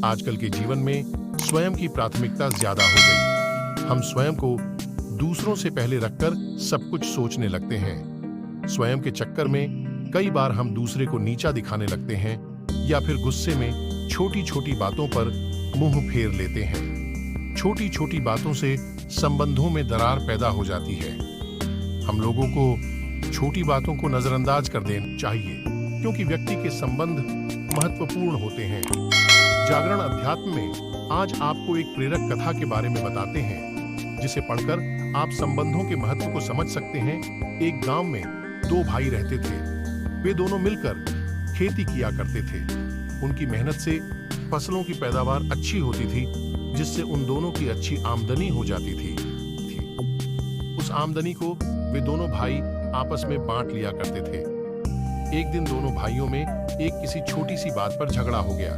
आजकल के जीवन में स्वयं की प्राथमिकता ज्यादा हो गई। हम स्वयं को दूसरों से पहले रखकर सब कुछ सोचने लगते हैं। स्वयं के चक्कर में कई बार हम दूसरे को नीचा दिखाने लगते हैं या फिर गुस्से में छोटी छोटी बातों पर मुंह फेर लेते हैं। छोटी छोटी बातों से संबंधों में दरार पैदा हो जाती है। हम लोगों को छोटी बातों को नजरअंदाज कर देना चाहिए, क्योंकि व्यक्ति के संबंध महत्वपूर्ण होते हैं। जागरण अध्यात्म में आज आपको एक प्रेरक कथा के बारे में बताते हैं, जिसे पढ़कर आप संबंधों के महत्व को समझ सकते हैं। एक गांव में दो भाई रहते थे। वे दोनों मिलकर खेती किया करते थे। उनकी मेहनत से फसलों की पैदावार अच्छी होती थी, जिससे उन दोनों की अच्छी आमदनी हो जाती थी। उस आमदनी को वे दोनों भाई आपस में बांट लिया करते थे। एक दिन दोनों भाइयों में एक किसी छोटी सी बात पर झगड़ा हो गया।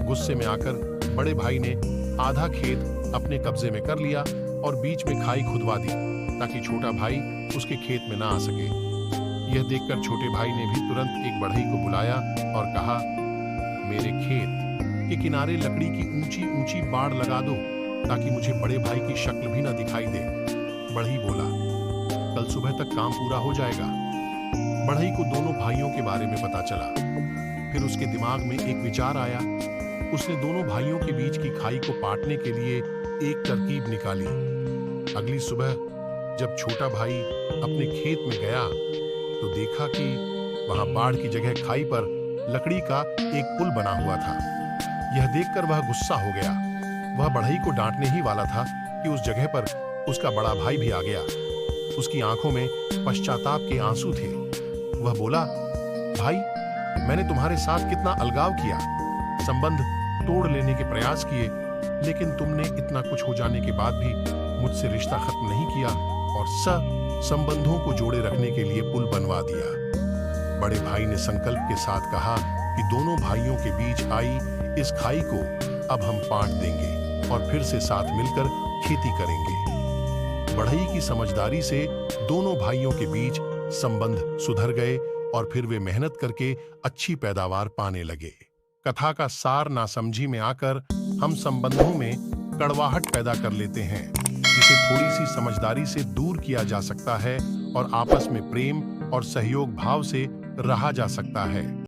गुस्से में आकर बड़े भाई ने आधा खेत अपने कब्जे में कर लिया और बीच में खाई खुदवा दी, ताकि छोटा भाई उसके खेत में ना आ सके। यह देखकर छोटे भाई ने भी तुरंत एक बढ़ई को बुलाया और कहा, मेरे खेत के किनारे लकड़ी की ऊंची ऊंची बाड़ लगा दो, ताकि मुझे बड़े भाई की शक्ल भी ना दिखाई दे। बढ़ई बोला, कल सुबह तक काम पूरा हो जाएगा। बढ़ई को दोनों भाइयों के बारे में पता चला। फिर उसके दिमाग में एक विचार आया। उसने दोनों भाइयों के बीच की खाई को पाटने के लिए एक तरकीब निकाली। अगली सुबह जब छोटा भाई अपने खेत में गया तो देखा कि वहां बाढ़ की जगह खाई पर लकड़ी का एक पुल बना हुआ था। यह देखकर वह गुस्सा हो गया। वह बढ़ई को डांटने ही वाला था कि उस जगह पर उसका बड़ा भाई भी आ गया। उसकी आंखों में पश्चाताप के आंसू थे। वह बोला, भाई, मैंने तुम्हारे साथ कितना अलगाव किया, संबंध तोड़ लेने के प्रयास किए, लेकिन तुमने इतना कुछ हो जाने के बाद भी मुझसे रिश्ता खत्म नहीं किया और संबंधों को जोड़े रखने के लिए पुल बनवा दिया। बड़े भाई ने संकल्प के साथ कहा कि दोनों भाइयों के बीच आई इस खाई को अब हम पाट देंगे और फिर से साथ मिलकर खेती करेंगे। बढ़ई की समझदारी से दोनों भाइयों के बीच संबंध सुधर गए और फिर वे मेहनत करके अच्छी पैदावार पाने लगे। कथा का सार नासमझी में आकर हम संबंधों में कड़वाहट पैदा कर लेते हैं, जिसे थोड़ी सी समझदारी से दूर किया जा सकता है और आपस में प्रेम और सहयोग भाव से रहा जा सकता है।